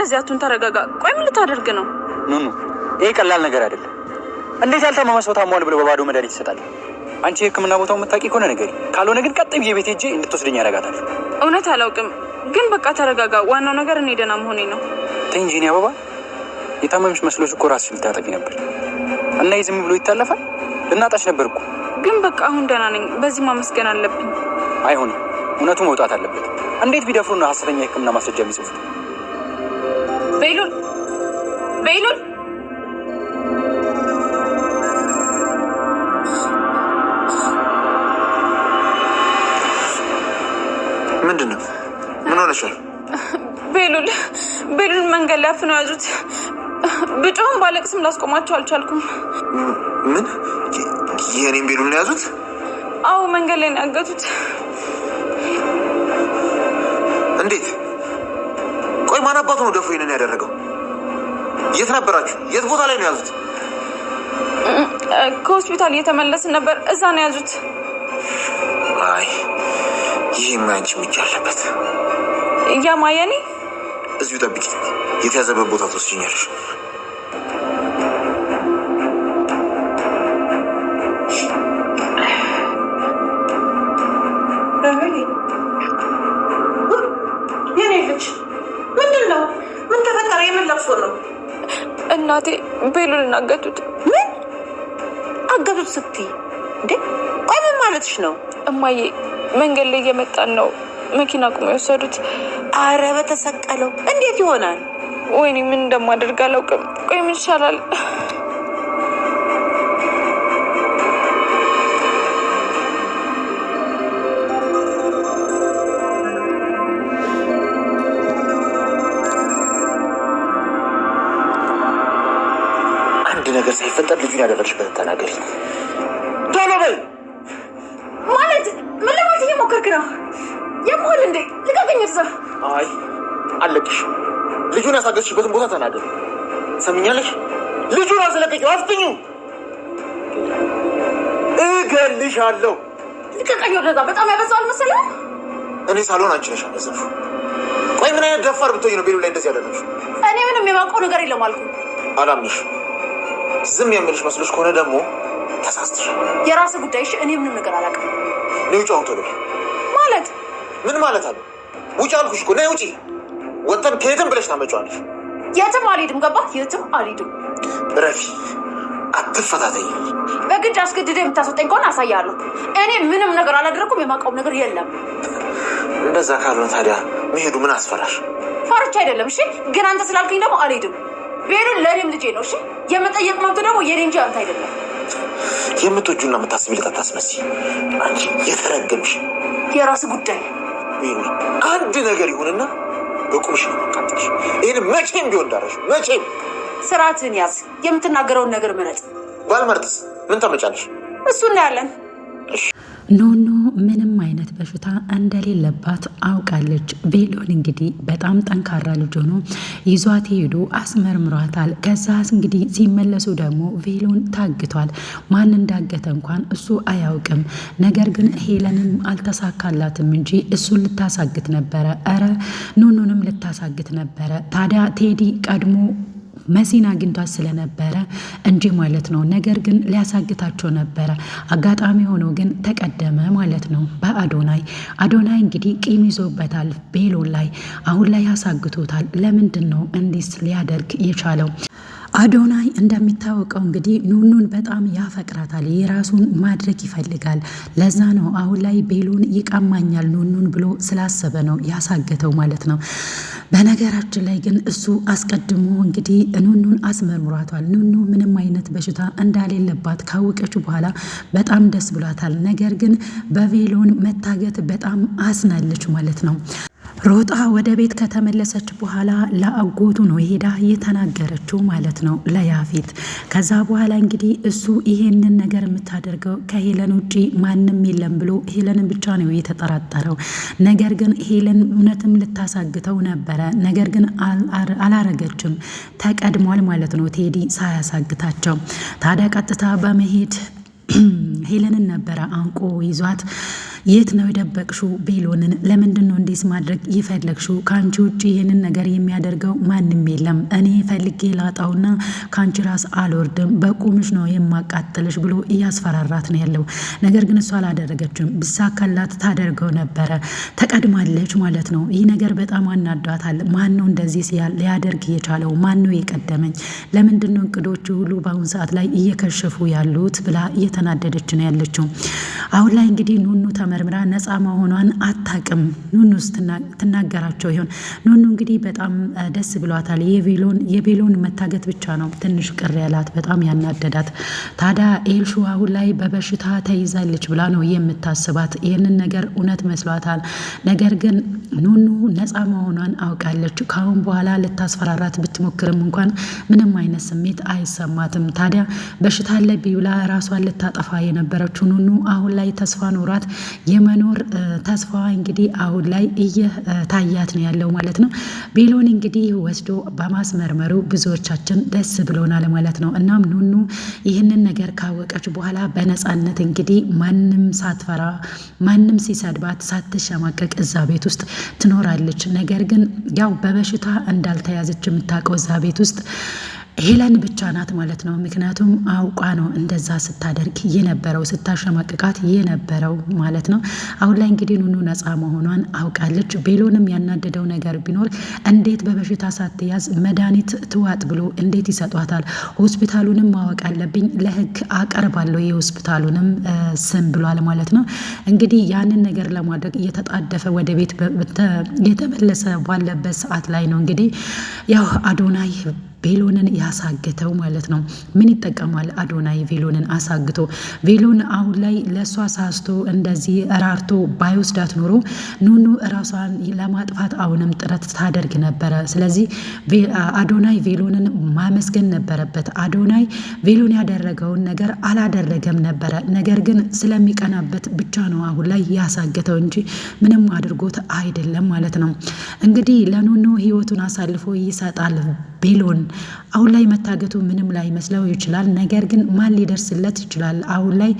እንደዚህ አቱን ተረጋጋ። ቆይ ምን ልታደርግ ነው? ኑኑ ይሄ ቀላል ነገር አይደለም። እንዴት ያልታመመ ሰው ታሟል ብሎ በባዶ መድኃኒት ይሰጣል? አንቺ የህክምና ቦታውን የምታውቂ ከሆነ ነገር ካልሆነ ግን ቀጥ ብዬ ቤት ሄጄ እንድትወስደኝ ያደርጋታል። እውነት አላውቅም፣ ግን በቃ ተረጋጋ። ዋናው ነገር እኔ ደህና መሆኔ ነው። ተይ እንጂ እኔ አበባ የታመምሽ መስሎሽ እኮ ራስሽ ልታጠቢ ነበር እና ዝም ብሎ ይታለፋል? ልናጣሽ ነበር እኮ። ግን በቃ አሁን ደህና ነኝ። በዚህ ማመስገን አለብኝ። አይሆንም፣ እውነቱ መውጣት አለበት። እንዴት ቢደፍሩ ነው ሐሰተኛ የህክምና ማስረጃ የሚጽፉት? ቤሉል ምንድነው? ምን ሆነሻል? ቤሉል መንገድ ላይ አፍነው ያዙት። ብጮህም ባለቅስም ላስቆማቸው አልቻልኩም። ምን? የኔን ቤሉል ነው ያዙት? አዎ መንገድ ላይ ነው ያገቱት። እንዴት? ቆይ ማን አባቱ ነው ደፍሮ ይሄንን ያደረገው? የት ነበራችሁ? የት ቦታ ላይ ነው ያዙት? ከሆስፒታል እየተመለስን ነበር፣ እዛ ነው ያዙት። አይ ይህ ማንቺ ምጅ አለበት። ማየኔ እዚሁ ጠብቂ፣ የተያዘበት ቦታ ትወስጂኛለሽ። እናቴ ቤሉልን አገቱት። ምን አገቱት ስትይ እንዴ? ቆይ ምን ማለትሽ ነው? እማዬ መንገድ ላይ እየመጣን ነው መኪና ቁሞ የወሰዱት። አረ በተሰቀለው እንዴት ይሆናል? ወይኔ ምን እንደማደርግ አላውቅም። ቆይ ምን ይሻላል? ነገር ሳይፈጠር ልጁን ያደረግሽበት ተናገሪ። ቶሎ በይ። ማለት ምን ለማለት እየሞከርክ ነው? የሞል እንዴ ልቀቀኝ። እዛ አይ አለቅሽ። ልጁን ያሳገዝሽበትን ቦታ ተናገሪ። ሰምኛለሽ? ልጁን አስለቀቂው። አፍጥኙ። እገልሻለሁ። ልቀቀኝ። ወደዛ በጣም ያበዛዋል መሰለህ። እኔ ሳልሆን አንቺ ነሽ ያበዛሽው። ቆይ ምን አይነት ደፋር ብትሆኝ ነው ቤሉ ላይ እንደዚህ ያደረግሽው? እኔ ምንም የማውቀው ነገር የለም አልኩ። አላምንሽ። ዝም የምልሽ መስሎሽ ከሆነ ደግሞ ተሳስተሻል። የራስህ ጉዳይ። እሺ እኔ ምንም ነገር አላውቅም። ነይ ውጪ። አሁን ቶሎ ማለት ምን ማለት አለ? ውጪ አልኩሽ እኮ። ነይ ውጪ። ወጥተን ከየትም ብለሽ ታመጫዋለሽ። የትም አልሄድም። ገባህ? የትም አልሄድም። ረፊ አትፈታተኝ። በግድ አስገድደህ የምታስወጣኝ ከሆነ አሳያለሁ። እኔ ምንም ነገር አላደረኩም። የማውቀውም ነገር የለም። እንደዛ ካልሆነ ታዲያ መሄዱ ምን አስፈራሽ? ፈርቻ አይደለም። እሺ ግን አንተ ስላልከኝ ደግሞ አልሄድም። ቤሉል ለእኔም ልጄ ነው። እሺ የመጠየቅ መብት ደግሞ የኔ እንጂ አንተ አይደለም። የምትወጁና የምታስቢልት አታስመስይ። አንቺ የተረገምሽ። የራስህ ጉዳይ። ቤሉል አንድ ነገር ይሁንና በቁምሽ ነው ማቃጠልሽ። ይህን መቼም ቢሆን ዳረሽ። መቼም ስርዓትህን ያዝ። የምትናገረውን ነገር ምረጥ። ባልመርጥስ ምን ታመጫለሽ? እሱ እናያለን። ኑኑ ምንም አይነት በሽታ እንደሌለባት አውቃለች። ቤሉል እንግዲህ በጣም ጠንካራ ልጅ ሆኖ ይዟት ሄዱ አስመርምሯታል። ከዛ እንግዲህ ሲመለሱ ደግሞ ቤሉል ታግቷል። ማን እንዳገተ እንኳን እሱ አያውቅም። ነገር ግን ሄለንም አልተሳካላትም እንጂ እሱን ልታሳግት ነበረ። እረ ኑኑንም ልታሳግት ነበረ። ታዲያ ቴዲ ቀድሞ መሲን አግኝቷት ስለነበረ እንጂ ማለት ነው። ነገር ግን ሊያሳግታቸው ነበረ። አጋጣሚ ሆኖ ግን ተቀደመ ማለት ነው በአዶናይ። አዶናይ እንግዲህ ቂም ይዞበታል ቤሉል ላይ። አሁን ላይ ያሳግቶታል። ለምንድን ነው እንዲስ ሊያደርግ የቻለው? አዶናይ እንደሚታወቀው እንግዲህ ኑኑን በጣም ያፈቅራታል። የራሱን ማድረግ ይፈልጋል። ለዛ ነው አሁን ላይ ቤሉን ይቀማኛል ኑኑን ብሎ ስላሰበ ነው ያሳገተው ማለት ነው። በነገራችን ላይ ግን እሱ አስቀድሞ እንግዲህ ኑኑን አስመርምሯታል። ኑኑ ምንም አይነት በሽታ እንዳሌለባት ካወቀች በኋላ በጣም ደስ ብሏታል። ነገር ግን በቤሉን መታገት በጣም አዝናለች ማለት ነው። ሮጣ ወደ ቤት ከተመለሰች በኋላ ለአጎቱ ነው ሄዳ የተናገረችው ማለት ነው ለያፌት። ከዛ በኋላ እንግዲህ እሱ ይሄንን ነገር የምታደርገው ከሄለን ውጪ ማንም የለም ብሎ ሄለንን ብቻ ነው የተጠራጠረው። ነገር ግን ሄለን እውነትም ልታሳግተው ነበረ። ነገር ግን አላረገችም። ተቀድሟል ማለት ነው ቴዲ ሳያሳግታቸው። ታዲያ ቀጥታ በመሄድ ሄለንን ነበረ አንቆ ይዟት የት ነው የደበቅሽው ቤሎንን? ለምንድን ነው እንዴት ማድረግ የፈለግሽው? ከአንቺ ውጭ ይህንን ነገር የሚያደርገው ማንም የለም። እኔ ፈልጌ ላጣውና ከአንቺ ራስ አልወርድም፣ በቁምሽ ነው የማቃጥልሽ ብሎ እያስፈራራት ነው ያለው። ነገር ግን እሷ አላደረገችም። ቢሳካላት ታደርገው ነበረ። ተቀድማለች ማለት ነው። ይህ ነገር በጣም አናዷታል። ማን ነው እንደዚህ ሊያደርግ የቻለው? ማን ነው የቀደመኝ? ለምንድን ነው እቅዶቹ ሁሉ በአሁኑ ሰዓት ላይ እየከሸፉ ያሉት ብላ እየተናደደች ነው ያለችው። አሁን ላይ እንግዲህ ኑኑ ተመርምራ ነፃ መሆኗን አታቅም። ኑኑ ትናገራቸው ይሆን? ኑኑ እንግዲህ በጣም ደስ ብሏታል። የቤሎን መታገት ብቻ ነው ትንሽ ቅር ያላት፣ በጣም ያናደዳት። ታዲያ ኤልሹ አሁን ላይ በበሽታ ተይዛለች ብላ ነው የምታስባት። ይህንን ነገር እውነት መስሏታል። ነገር ግን ኑኑ ነፃ መሆኗን አውቃለች። ካሁን በኋላ ልታስፈራራት ብትሞክርም እንኳን ምንም አይነት ስሜት አይሰማትም። ታዲያ በሽታ አለብኝ ብላ ራሷን ልታጠፋ የነበረችው ኑኑ አሁን ላይ ተስፋ ኖሯት የመኖር ተስፋ እንግዲህ አሁን ላይ እየታያት ነው ያለው ማለት ነው። ቤሎን እንግዲህ ወስዶ በማስመርመሩ ብዙዎቻችን ደስ ብሎናል ማለት ነው። እናም ኑኑ ይህንን ነገር ካወቀች በኋላ በነፃነት እንግዲህ ማንም ሳትፈራ ማንም ሲሰድባት ሳትሸማቀቅ እዛ ቤት ውስጥ ትኖራለች። ነገር ግን ያው በበሽታ እንዳልተያዘች የምታውቀው እዛ ቤት ውስጥ ሄለን ብቻ ናት ማለት ነው። ምክንያቱም አውቃ ነው እንደዛ ስታደርግ የነበረው ስታሸማቅቃት የነበረው ማለት ነው። አሁን ላይ እንግዲህ ኑኑ ነፃ መሆኗን አውቃለች። ቤሎንም ያናደደው ነገር ቢኖር እንዴት በበሽታ ሳትያዝ መድኃኒት ትዋጥ ብሎ እንዴት ይሰጧታል? ሆስፒታሉንም ማወቅ አለብኝ፣ ለህግ አቀርባለሁ የሆስፒታሉንም ስም ብሏል ማለት ነው። እንግዲህ ያንን ነገር ለማድረግ እየተጣደፈ ወደ ቤት የተመለሰ ባለበት ሰዓት ላይ ነው እንግዲህ ያው አዶናይ ቬሎንን ያሳገተው ማለት ነው። ምን ይጠቀማል አዶናይ ቬሎንን አሳግቶ? ቬሎን አሁን ላይ ለእሷ ሳስቶ እንደዚህ ራርቶ ባይወስዳት ኖሮ ኑኑ እራሷን ለማጥፋት አሁንም ጥረት ታደርግ ነበረ። ስለዚህ አዶናይ ቬሎንን ማመስገን ነበረበት። አዶናይ ቬሎን ያደረገውን ነገር አላደረገም ነበረ። ነገር ግን ስለሚቀናበት ብቻ ነው አሁን ላይ ያሳገተው እንጂ ምንም አድርጎት አይደለም ማለት ነው። እንግዲህ ለኑኑ ህይወቱን አሳልፎ ይሰጣል ቤሎን። አሁን ላይ መታገቱ ምንም ላይ መስለው ይችላል። ነገር ግን ማን ሊደርስለት ይችላል? አሁን ላይ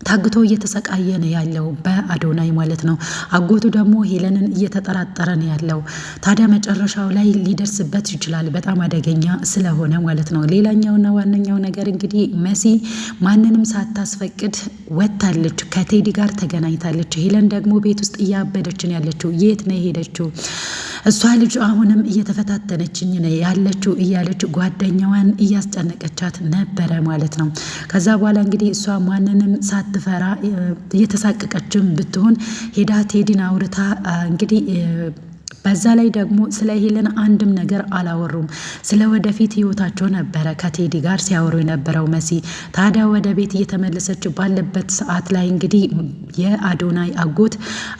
ታግቶ እየተሰቃየ ነው ያለው በአዶናይ ማለት ነው። አጎቱ ደግሞ ሄለንን እየተጠራጠረ ነው ያለው። ታዲያ መጨረሻው ላይ ሊደርስበት ይችላል፣ በጣም አደገኛ ስለሆነ ማለት ነው። ሌላኛውና ዋነኛው ነገር እንግዲህ መሲ ማንንም ሳታስፈቅድ ወጥታለች፣ ከቴዲ ጋር ተገናኝታለች። ሄለን ደግሞ ቤት ውስጥ እያበደች ነው ያለችው። የት ነው የሄደችው? እሷ ልጅ አሁንም እየተፈታተነችኝ ነው ያለችው እያለች ጓደኛዋን እያስጨነቀቻት ነበረ ማለት ነው። ከዛ በኋላ እንግዲህ እሷ ማንንም ሳትፈራ እየተሳቀቀችም ብትሆን ሄዳ ቴዲን አውርታ እንግዲህ በዛ ላይ ደግሞ ስለ ሄለን አንድም ነገር አላወሩም። ስለ ወደፊት ህይወታቸው ነበረ ከቴዲ ጋር ሲያወሩ የነበረው መሲ። ታዲያ ወደ ቤት እየተመለሰች ባለበት ሰዓት ላይ እንግዲህ የአዶናይ አጎት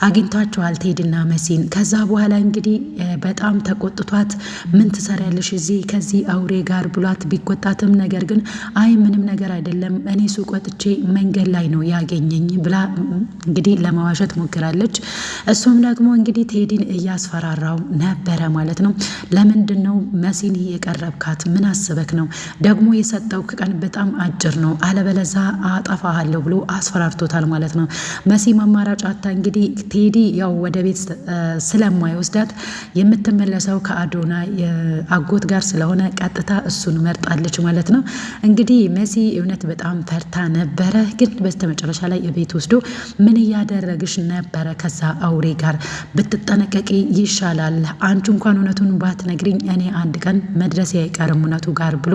አግኝቷቸዋል ቴዲና መሲን። ከዛ በኋላ እንግዲህ በጣም ተቆጥቷት ምን ትሰሪያለሽ እዚህ ከዚህ አውሬ ጋር ብሏት ቢቆጣትም ነገር ግን አይ ምንም ነገር አይደለም እኔ ሱቅ ወጥቼ መንገድ ላይ ነው ያገኘኝ ብላ እንግዲህ ለማዋሸት ሞክራለች። እሱም ደግሞ እንግዲህ ቴዲን እያስፈራ ራው ነበረ ማለት ነው። ለምንድን ነው መሲን የቀረብካት? ምን አስበክ ነው? ደግሞ የሰጠው ቀን በጣም አጭር ነው፣ አለበለዛ አጠፋሃለሁ ብሎ አስፈራርቶታል ማለት ነው። መሲ አማራጭ አታ እንግዲህ ቴዲ ያው ወደ ቤት ስለማይወስዳት የምትመለሰው ከአዶናይ አጎት ጋር ስለሆነ ቀጥታ እሱን መርጣለች ማለት ነው። እንግዲህ መሲ እውነት በጣም ፈርታ ነበረ፣ ግን በስተመጨረሻ ላይ ቤት ወስዶ ምን እያደረግሽ ነበረ? ከዛ አውሬ ጋር ብትጠነቀቂ ይሻላል። አንቺ እንኳን እውነቱን ባትነግሪኝ እኔ አንድ ቀን መድረስ አይቀርም እውነቱ ጋር ብሎ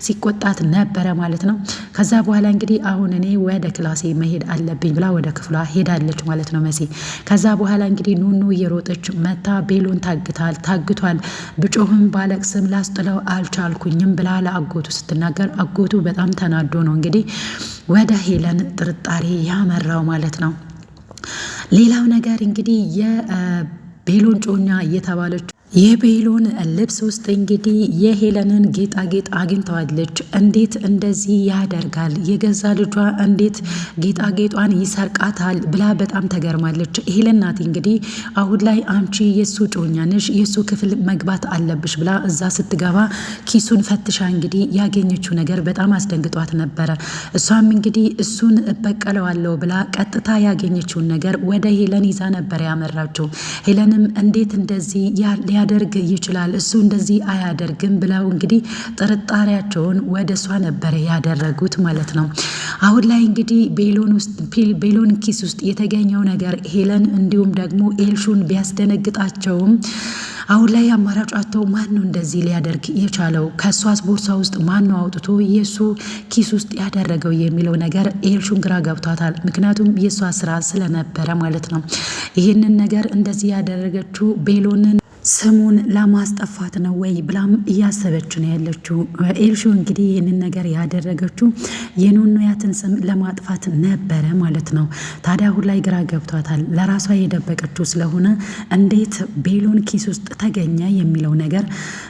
ሲቆጣት ነበረ ማለት ነው። ከዛ በኋላ እንግዲህ አሁን እኔ ወደ ክላሴ መሄድ አለብኝ ብላ ወደ ክፍሏ ሄዳለች ማለት ነው መሲ። ከዛ በኋላ እንግዲህ ኑኑ እየሮጠች መታ ቤሎን ታግቷል፣ ብጮህም ባለቅስም ላስጥለው አልቻልኩኝም ብላ ለአጎቱ ስትናገር አጎቱ በጣም ተናዶ ነው እንግዲህ ወደ ሄለን ጥርጣሬ ያመራው ማለት ነው። ሌላው ነገር እንግዲህ ቤሎን ጮኛ እየተባለች የቤሎን ልብስ ውስጥ እንግዲህ የሄለንን ጌጣጌጥ አግኝተዋለች። እንዴት እንደዚህ ያደርጋል? የገዛ ልጇ እንዴት ጌጣጌጧን ይሰርቃታል? ብላ በጣም ተገርማለች። ሄለን ናት እንግዲህ አሁን ላይ አንቺ የሱ ጮኛ ነሽ፣ የሱ ክፍል መግባት አለብሽ ብላ እዛ ስትገባ ኪሱን ፈትሻ እንግዲህ ያገኘችው ነገር በጣም አስደንግጧት ነበረ። እሷም እንግዲህ እሱን እበቀለዋለሁ ብላ ቀጥታ ያገኘችውን ነገር ወደ ሄለን ይዛ ነበር ያመራችው። ሄለንም እንዴት እንደዚህ ሊያደርግ ይችላል? እሱ እንደዚህ አያደርግም ብለው እንግዲህ ጥርጣሬያቸውን ወደ እሷ ነበር ያደረጉት ማለት ነው። አሁን ላይ እንግዲህ ቤሎን ኪስ ውስጥ የተገኘው ነገር ሄለን እንዲሁም ደግሞ ኤልሹን ቢያስደነግጣቸውም አሁን ላይ አማራጫቸው ማን ነው እንደዚህ ሊያደርግ የቻለው? ከእሷስ ቦርሳ ውስጥ ማን ነው አውጥቶ የእሱ ኪስ ውስጥ ያደረገው የሚለው ነገር ኤልሹን ግራ ገብቷታል። ምክንያቱም የእሷ ስራ ስለነበረ ማለት ነው። ይህንን ነገር እንደዚህ ያደረገችው ቤሎንን ስሙን ለማስጠፋት ነው ወይ ብላም እያሰበች ነው ያለችው። ኤልሹ እንግዲህ ይህንን ነገር ያደረገችው የኑኑያትን ስም ለማጥፋት ነበረ ማለት ነው። ታዲያ አሁን ላይ ግራ ገብቷታል። ለራሷ የደበቀችው ስለሆነ እንዴት ቤሎን ኪስ ውስጥ ተገኘ የሚለው ነገር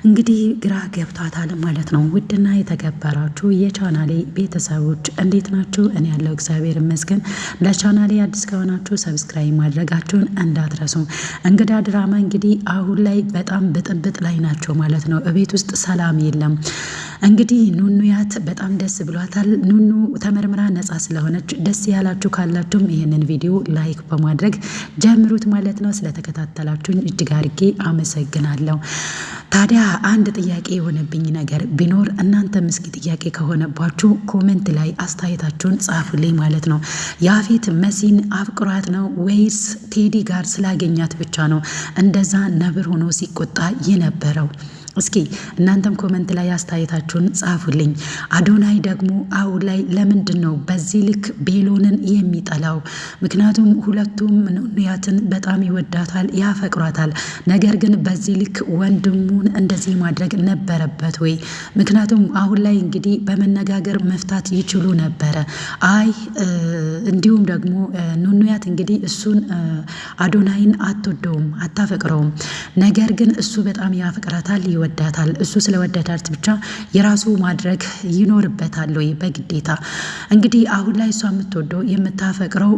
እንግዲህ ግራ ገብቷታል ማለት ነው። ውድና የተከበራችሁ የቻናሌ ቤተሰቦች እንዴት ናችሁ? እኔ ያለው እግዚአብሔር ይመስገን። ለቻናሌ አዲስ ከሆናችሁ ሰብስክራይብ ማድረጋችሁን እንዳትረሱ። እንግዳ ድራማ እንግዲህ አሁን ላይ በጣም ብጥብጥ ላይ ናቸው ማለት ነው። እቤት ውስጥ ሰላም የለም። እንግዲህ ኑኑያት በጣም ደስ ብሏታል። ኑኑ ተመርምራ ነጻ ስለሆነች ደስ ያላችሁ ካላችሁም ይህንን ቪዲዮ ላይክ በማድረግ ጀምሩት ማለት ነው። ስለተከታተላችሁኝ እጅግ አድርጌ አመሰግናለሁ። ታዲያ አንድ ጥያቄ የሆነብኝ ነገር ቢኖር እናንተም እስኪ ጥያቄ ከሆነባችሁ ኮሜንት ላይ አስተያየታችሁን ጻፉልኝ ማለት ነው። ያፌት መሲን አፍቅሯት ነው ወይስ ቴዲ ጋር ስላገኛት ብቻ ነው እንደዛ ነብር ሆኖ ሲቆጣ የነበረው? እስኪ እናንተም ኮመንት ላይ አስተያየታችሁን ጻፉልኝ። አዶናይ ደግሞ አሁን ላይ ለምንድን ነው በዚህ ልክ ቤሎንን የሚጠላው? ምክንያቱም ሁለቱም ኑኑያትን በጣም ይወዳታል፣ ያፈቅሯታል። ነገር ግን በዚህ ልክ ወንድሙን እንደዚህ ማድረግ ነበረበት ወይ? ምክንያቱም አሁን ላይ እንግዲህ በመነጋገር መፍታት ይችሉ ነበረ። አይ እንዲሁም ደግሞ ኑኑያት እንግዲህ እሱን አዶናይን አትወደውም፣ አታፈቅረውም። ነገር ግን እሱ በጣም ያፈቅራታል፣ ይወዳታል። እሱ ስለወደዳት ብቻ የራሱ ማድረግ ይኖርበታል ወይ በግዴታ? እንግዲህ አሁን ላይ እሷ የምትወደው የምታፈቅረው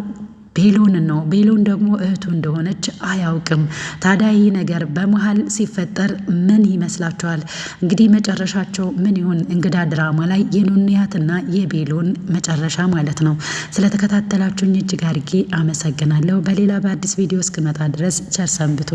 ቤሎን ነው። ቤሎን ደግሞ እህቱ እንደሆነች አያውቅም። ታዲያ ይህ ነገር በመሀል ሲፈጠር ምን ይመስላችኋል? እንግዲህ መጨረሻቸው ምን ይሆን? እንግዳ ድራማ ላይ የኑኑያትና የቤሎን መጨረሻ ማለት ነው። ስለተከታተላችሁኝ እጅግ አድርጌ አመሰግናለሁ። በሌላ በአዲስ ቪዲዮ እስክመጣ ድረስ ቸር ሰንብቱ።